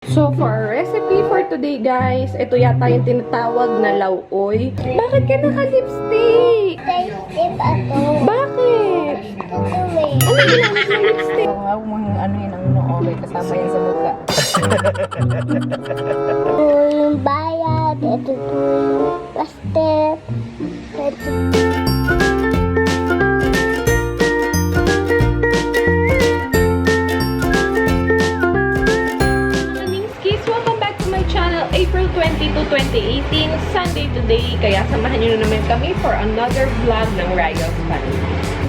So, for our recipe for today, guys, ito yata yung tinatawag na lauoy. Bakit ka naka-lipstick? Lipstick ako. Bakit? Tutuloy. Ano ginamit ng lipstick? Huwag mong ano yun ang okay kasama yan sa mukha. Ito yung bayad. Ito po yung plastic. Ito. April 22, 2018, Sunday today. Kaya samahan nyo na naman kami for another vlog ng Rayos family.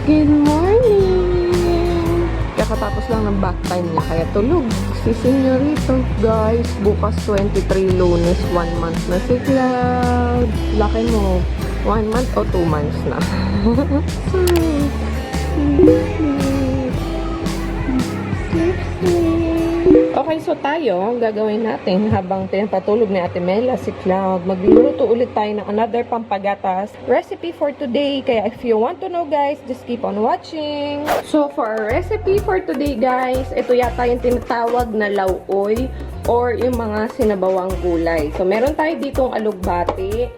Good morning! Kakatapos lang ng back time niya, kaya tulog. Si Senyorito, guys. Bukas 23 Lunes, 1 month na si Cloud. Laki mo. 1 month o 2 months na. Okay, so tayo, gagawin natin habang pinapatulog ni Ate Mela, si Cloud. Magluluto ulit tayo ng another pampagatas recipe for today. Kaya if you want to know, guys, just keep on watching. So, for our recipe for today, guys, ito yata yung tinatawag na lauoy or yung mga sinabawang gulay. So, meron tayo ditong alugbati,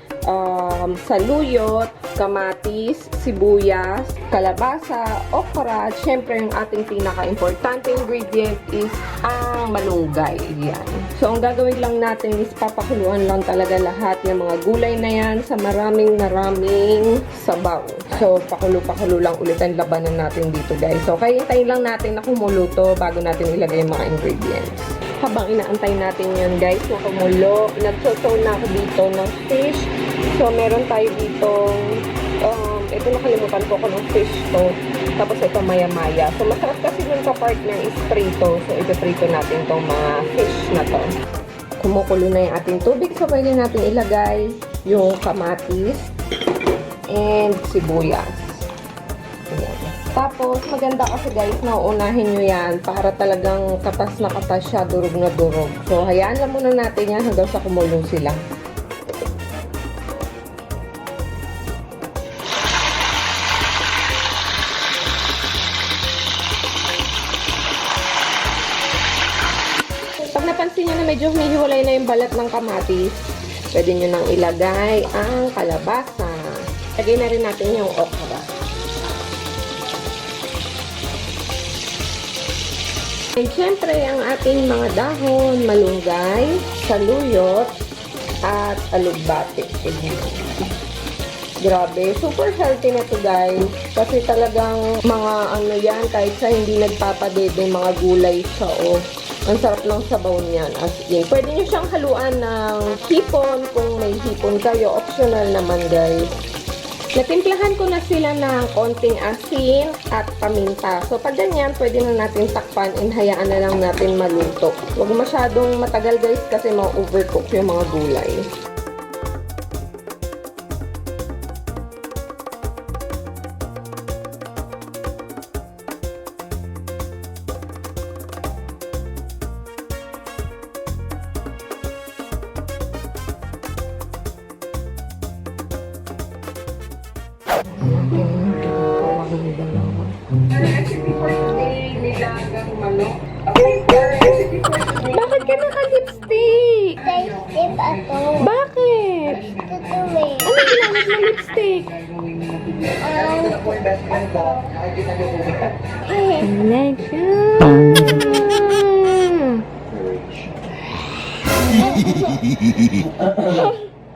saluyot, kamatis, sibuyas, kalabasa, okra, at syempre yung ating pinaka-importante ingredient is ang malunggay. Yan. So, ang gagawin lang natin is papakuluan lang talaga lahat ng mga gulay na yan sa maraming sabaw. So, pakulo-pakulo lang ulit ang labanan natin dito, guys. So, kaya hintayin lang natin na kumuluto bago natin ilagay yung mga ingredients. Habang inaantay natin yun, guys, na kumulo, nagsosaw na ako dito ng fish. So, meron tayo ditong, ito nakalimutan ko ng fish to. Tapos ito maya-maya. So, masarap kasi yung ka-partner is prito. So, ito prito natin itong mga fish na to. Kumukulo na yung ating tubig. So, pwede natin ilagay yung kamatis and sibuyas. Ayan. Tapos, maganda kasi guys, nauunahin nyo yan para talagang katas na katas siya, durog na durog. So, hayaan lang muna natin yan hanggang sa kumulo sila. Pag napansin nyo na medyo humihiwalay na yung balat ng kamatis, pwede nyo nang ilagay ang kalabasa. Lagay na rin natin yung okra. And syempre, ang ating mga dahon, malunggay, saluyot, at alugbati. Grabe, super healthy na to guys. Kasi talagang mga ano yan, kahit sa hindi nagpapadede, mga gulay siya o. Ang sarap lang sabaw niyan, as in. Pwede nyo siyang haluan ng hipon kung may hipon kayo. Optional naman guys. Natimplahan ko na sila ng konting asin at paminta. So, pag ganyan, pwede na natin takpan and hayaan na lang natin maluto. Huwag masyadong matagal guys kasi ma-overcook yung mga gulay. Recipe for today, nilagang manok. Bakit ka naka-lipstick? Lipstick ako. Bakit? Tutuloy. Ano ginamit ng lipstick?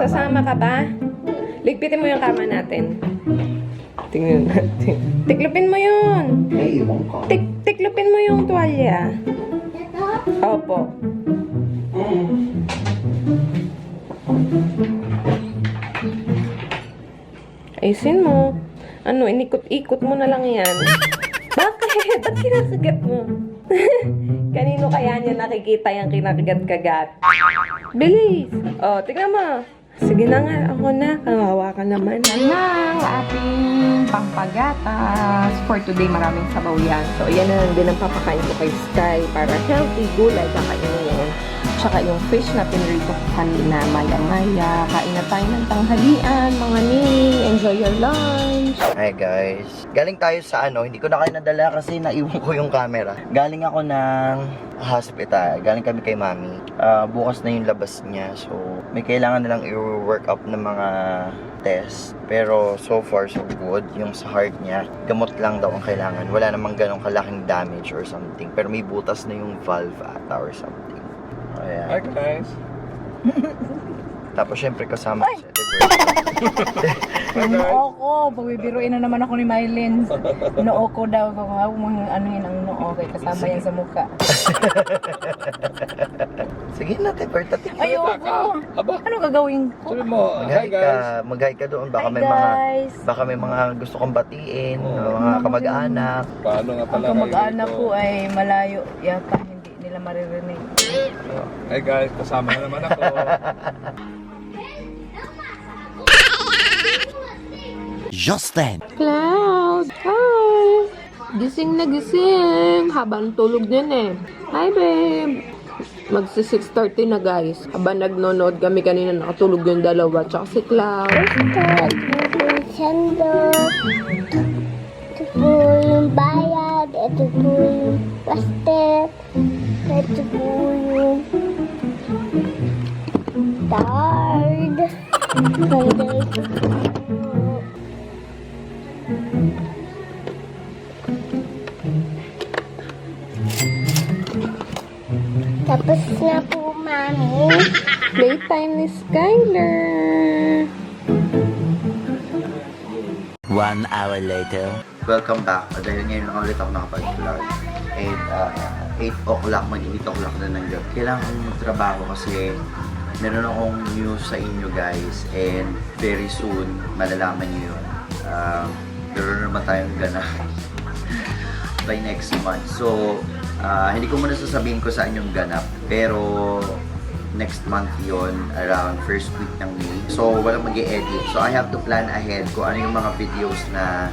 Sasama ka ba? Ligpitin mo yung kama natin. Tingnan natin. Tiklupin mo yun. Tiklupin mo yung tuwalya. Opo. Ayusin mo. Ano, inikot-ikot mo na lang yan. Bakit? Ba't kinakagat mo? Kanino kaya niya nakikita yung kinakagat-kagat? Bilis! Oh, tingnan mo. Sige na nga, ako na. Kawawa ka naman. Yan na ang ating pampagatas. For today, maraming sabaw yan. So, yan na lang din ang papakain ko kay Sky para healthy gulay kakainin. tsaka yung fish na pinrito ko kanina, maya-maya. Kain na tayo ng tanghalian, mga ning. Enjoy your lunch. Hi guys. Galing tayo sa hindi ko na kayo nadala kasi naiwan ko yung camera. Galing ako ng hospital. Galing kami kay mami. Bukas na yung labas niya. So, may kailangan na lang i-work up ng mga test. Pero so far so good. Yung sa heart niya, gamot lang daw ang kailangan. Wala namang ganong kalaking damage or something. Pero may butas na yung valve ata or something. Ayan. Hi guys. Tapos syempre kasama ko siya. Noo ko, pagbibiruin na naman ako ni Mylene. Noo ko daw, mga anuhin ang noo, kay kasama yan sa mukha. Sige na, Berta. Ayoko! Aba, Ano gagawin ko? sabi mo, hi guys. Mag-hi ka doon. Hi guys! Baka may mga gusto kong batiin, Oo. mga kamag-anak. Paano nga Ang pala kamag-anak kayo ko dito? ay malayo. Yata hindi nila maririnig. Hi guys, kasama na naman ako. Justin! Cloud! Hi! Gising na gising! Habang tulog din eh. Hi, babe! Magsi 6:30 na guys. Habang nagnonood kami kanina, nakatulog yung dalawa. Tsaka si Cloud. Sandok. Ito po yung bayad. Ito po yung plastic. Ito po yung card. Ito po. Tapos na po, mami. Playtime ni Skyler. 1 hour later. Welcome back. Dahil ngayon lang ulit ako nakapag-vlog. And 8 o'clock, mag-8 o'clock na ng gabi. Kailangan kong magtrabaho kasi meron akong news sa inyo guys. And very soon, malalaman nyo yun. Meron naman tayong ganap by next month. So, hindi ko muna sasabihin ko sa inyong ganap. Pero, next month yon around first week ng May. So, walang mag-i-edit. So, I have to plan ahead kung ano yung mga videos na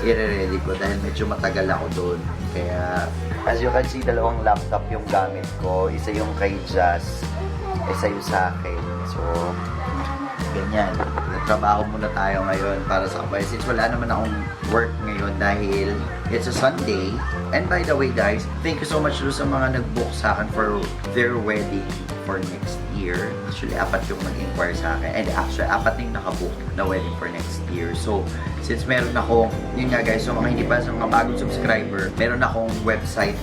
i-ready ko dahil medyo matagal ako doon. Kaya, as you can see, dalawang laptop yung gamit ko. Isa yung kay Jazz, isa yung sa akin. So, ganyan. Nagtrabaho muna tayo ngayon para sa kabay. Since wala naman akong work ngayon dahil it's a Sunday. And by the way guys, thank you so much sa mga nag-book sa akin for their wedding for next year. Actually, 4 yung nag-inquire sa akin. And actually, 4 na yung nakabook na wedding for next year. So, since meron ako, yun nga guys, so mga hindi pa sa mga bagong subscriber, meron akong website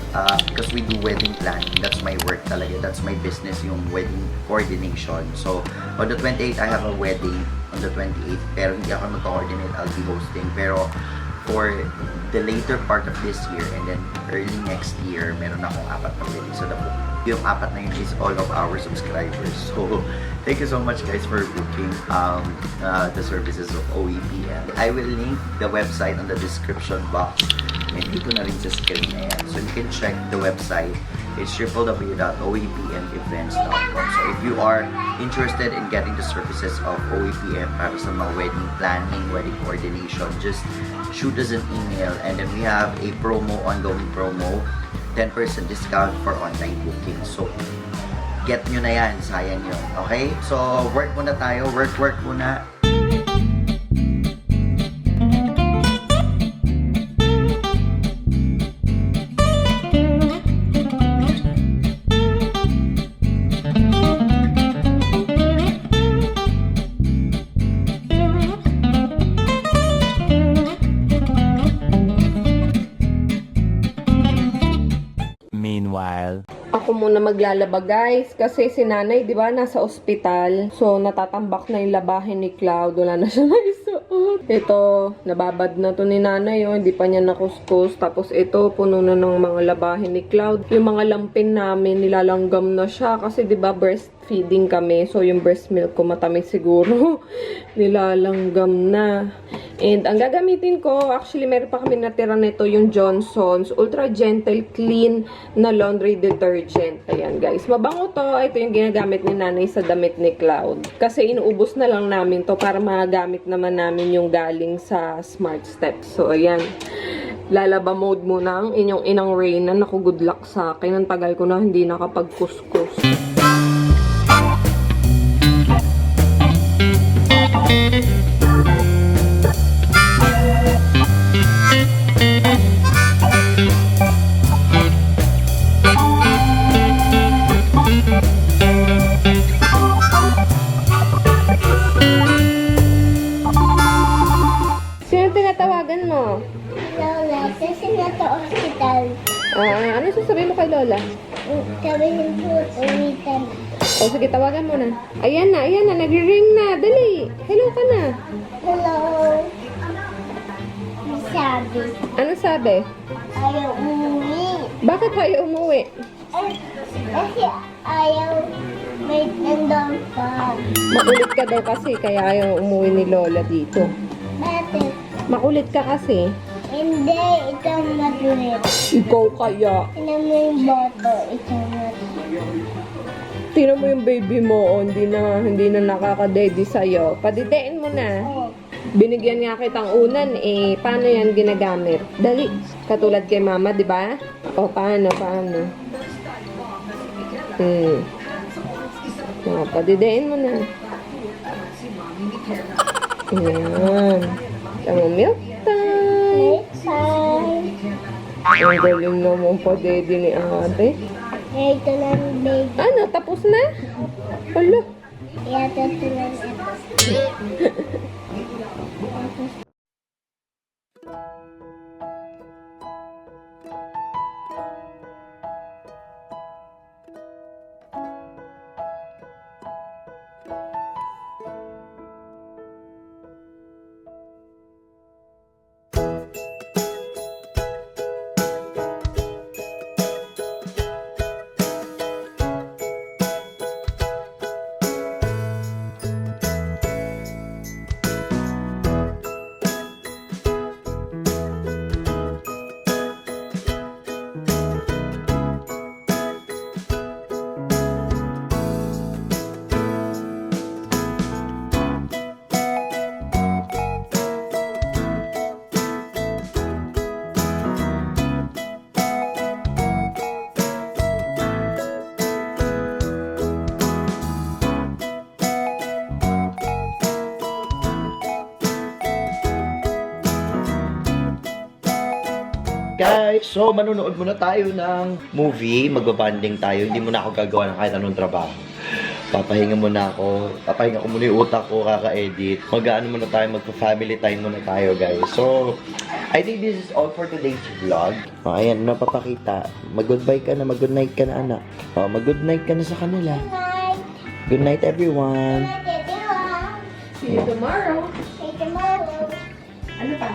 because we do wedding planning. That's my work talaga. That's my business, yung wedding coordination. So, on the 28th, I have a wedding on the 28th. Pero hindi ako mag-coordinate, I'll be hosting. Pero, for the later part of this year and then early next year, meron akong 4 na wedding. So, yung 4 na yun is all of our subscribers. So, thank you so much guys for booking the services of OEPM. I will link the website on the description box. And dito na rin sa screen na yan. So, you can check the website. It's www.oepmevents.com. So, if you are interested in getting the services of OEPM para sa mga wedding planning, wedding coordination, just shoot us an email. And then we have a promo, ongoing promo, 10% discount for online booking. So, get nyo na yan. Sayang yun. Okay? So, work muna tayo. Work muna. Meanwhile, Ako muna maglalaba guys kasi si nanay, di ba, nasa ospital. So, natatambak na yung labahin ni Cloud. Wala na siya maisuot. Ito, nababad na to ni nanay, oh. Hindi pa niya nakuskus. Tapos ito, puno na ng mga labahin ni Cloud. Yung mga lampin namin, nilalanggam na siya. Kasi di ba, breastfeeding kami. So, yung breast milk ko matamis siguro. Nilalanggam na. And ang gagamitin ko, actually meron pa kami natira nito, yung Johnson's Ultra Gentle Clean na laundry detergent. Ayan guys, mabango to. Ito yung ginagamit ni nanay sa damit ni Cloud. Kasi inuubos na lang namin to para magamit naman namin yung galing sa Smart Steps. So ayan. lalaba mode muna ang inyong inang Reyna. Naku, good luck sa akin. Ang tagal ko na hindi nakapag-kuskus. Sino tinatawagan mo? Lola, kasi na to hospital. Ano sasabihin mo kay Lola? Sabihin po, uwitan. O sige, tawagan mo na. Ayan na, nagre-ring na. Dali, hello ka na. Hello. Sabi, Ano sabi? ayaw umuwi. Bakit tayo umuwi? Kasi ayaw may nandun pa. Makulit ka daw kasi, kaya ayaw umuwi ni Lola dito. Bakit? Makulit ka kasi. Hindi, ikaw matulit. Ikaw kaya. Tignan mo yung boto, ikaw matulit. Tingnan mo yung baby mo, hindi na nakaka-daddy sa'yo. Padidein mo na. Oh, Binigyan nga kitang unan, paano yan ginagamit? Dali. Katulad kay mama, di ba? O, paano? O, padidein mo na. Ayan. Tama, milk time. next time. Ang galing naman pa, daddy ni ate. Ito lang, baby. Ano, tapos na? Hala. Ito lang ito. Guys, so manonood muna tayo ng movie. Magbabanding tayo. Hindi muna ako gagawa ng kahit anong trabaho. Papahinga muna ako. Papahinga ko muna yung utak ko, kaka-edit. Mag-ano muna tayo, magpa-family time muna tayo, guys. So, I think this is all for today's vlog. O, ayan, napapakita. Mag-goodbye ka na, mag-good night ka na, anak. O, mag-good night ka na sa kanila. Night. Good night, everyone. Night, everyone. See you tomorrow. See you tomorrow. Ano pa?